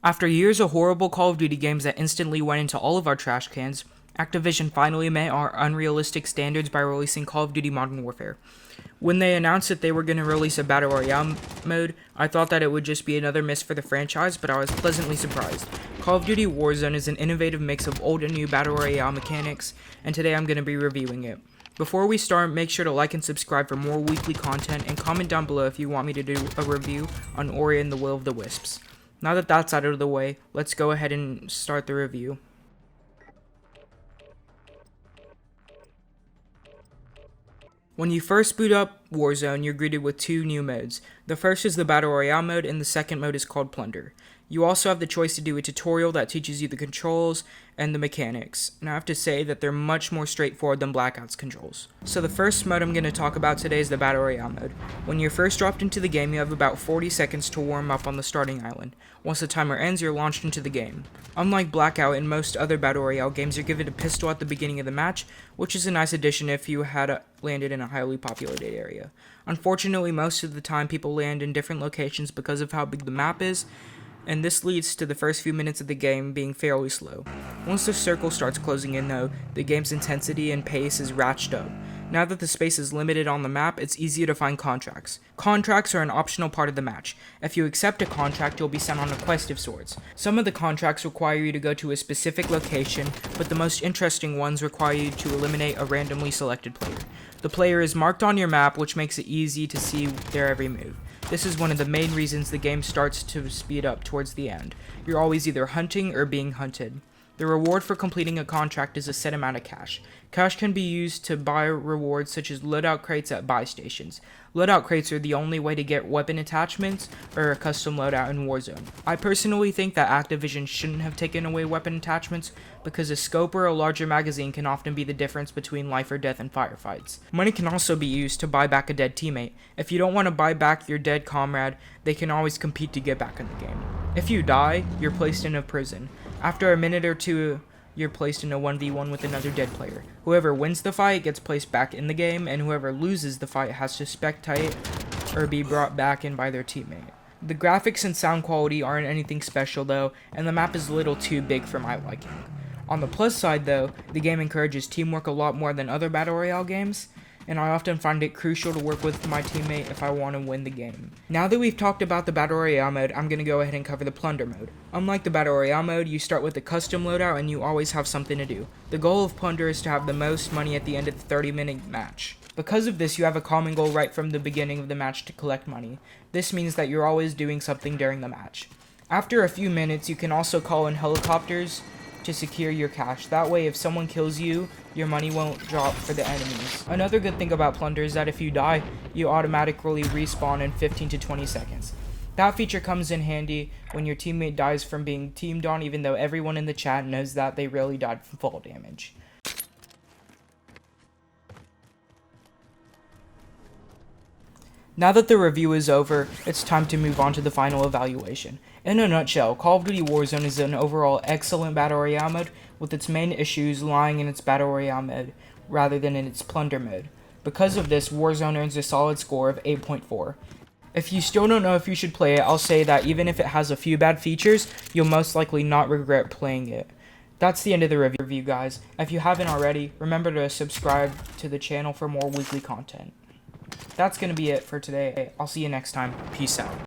After years of horrible Call of Duty games that instantly went into all of our trash cans, Activision finally met our unrealistic standards by releasing Call of Duty Modern Warfare. When they announced that they were going to release a Battle Royale mode, I thought that it would just be another miss for the franchise, but I was pleasantly surprised. Call of Duty Warzone is an innovative mix of old and new Battle Royale mechanics, and today I'm going to be reviewing it. Before we start, make sure to like and subscribe for more weekly content, and comment down below if you want me to do a review on Ori and the Will of the Wisps. Now that that's out of the way, let's go ahead and start the review. When you first boot up Warzone, you're greeted with two new modes. The first is the Battle Royale mode, and the second mode is called Plunder. You also have the choice to do a tutorial that teaches you the controls and the mechanics, and I have to say that they're much more straightforward than Blackout's controls. So the first mode I'm going to talk about today is the Battle Royale mode. When you're first dropped into the game, you have about 40 seconds to warm up on the starting island. Once the timer ends, you're launched into the game. Unlike Blackout and most other Battle Royale games, you're given a pistol at the beginning of the match, which is a nice addition if you had landed in a highly populated area. Unfortunately, most of the time people land in different locations because of how big the map is, and this leads to the first few minutes of the game being fairly slow. Once the circle starts closing in though, the game's intensity and pace is ratcheted up. Now that the space is limited on the map, it's easier to find contracts. Contracts are an optional part of the match. If you accept a contract, you'll be sent on a quest of sorts. Some of the contracts require you to go to a specific location, but the most interesting ones require you to eliminate a randomly selected player. The player is marked on your map, which makes it easy to see their every move. This is one of the main reasons the game starts to speed up towards the end. You're always either hunting or being hunted. The reward for completing a contract is a set amount of cash. Cash can be used to buy rewards such as loadout crates at buy stations. Loadout crates are the only way to get weapon attachments or a custom loadout in Warzone. I personally think that Activision shouldn't have taken away weapon attachments because a scope or a larger magazine can often be the difference between life or death in firefights. Money can also be used to buy back a dead teammate. If you don't want to buy back your dead comrade, they can always compete to get back in the game. If you die, you're placed in a prison. After a minute or two, you're placed in a 1v1 with another dead player. Whoever wins the fight gets placed back in the game, and whoever loses the fight has to spectate or be brought back in by their teammate. The graphics and sound quality aren't anything special though, and the map is a little too big for my liking. On the plus side though, the game encourages teamwork a lot more than other Battle Royale games, and I often find it crucial to work with my teammate if I want to win the game. Now that we've talked about the Battle Royale mode, I'm going to go ahead and cover the Plunder mode. Unlike the Battle Royale mode, you start with a custom loadout and you always have something to do. The goal of Plunder is to have the most money at the end of the 30-minute match. Because of this, you have a common goal right from the beginning of the match to collect money. This means that you're always doing something during the match. After a few minutes, you can also call in helicopters to secure your cash. That way, if someone kills you, your money won't drop for the enemies. Another good thing about Plunder is that if you die, you automatically respawn in 15 to 20 seconds. That feature comes in handy when your teammate dies from being teamed on, even though everyone in the chat knows that they really died from fall damage. Now that the review is over, it's time to move on to the final evaluation. In a nutshell, Call of Duty Warzone is an overall excellent Battle Royale mode, with its main issues lying in its Battle Royale mode, rather than in its Plunder mode. Because of this, Warzone earns a solid score of 8.4. If you still don't know if you should play it, I'll say that even if it has a few bad features, you'll most likely not regret playing it. That's the end of the review, guys. If you haven't already, remember to subscribe to the channel for more weekly content. That's going to be it for today. I'll see you next time. Peace out.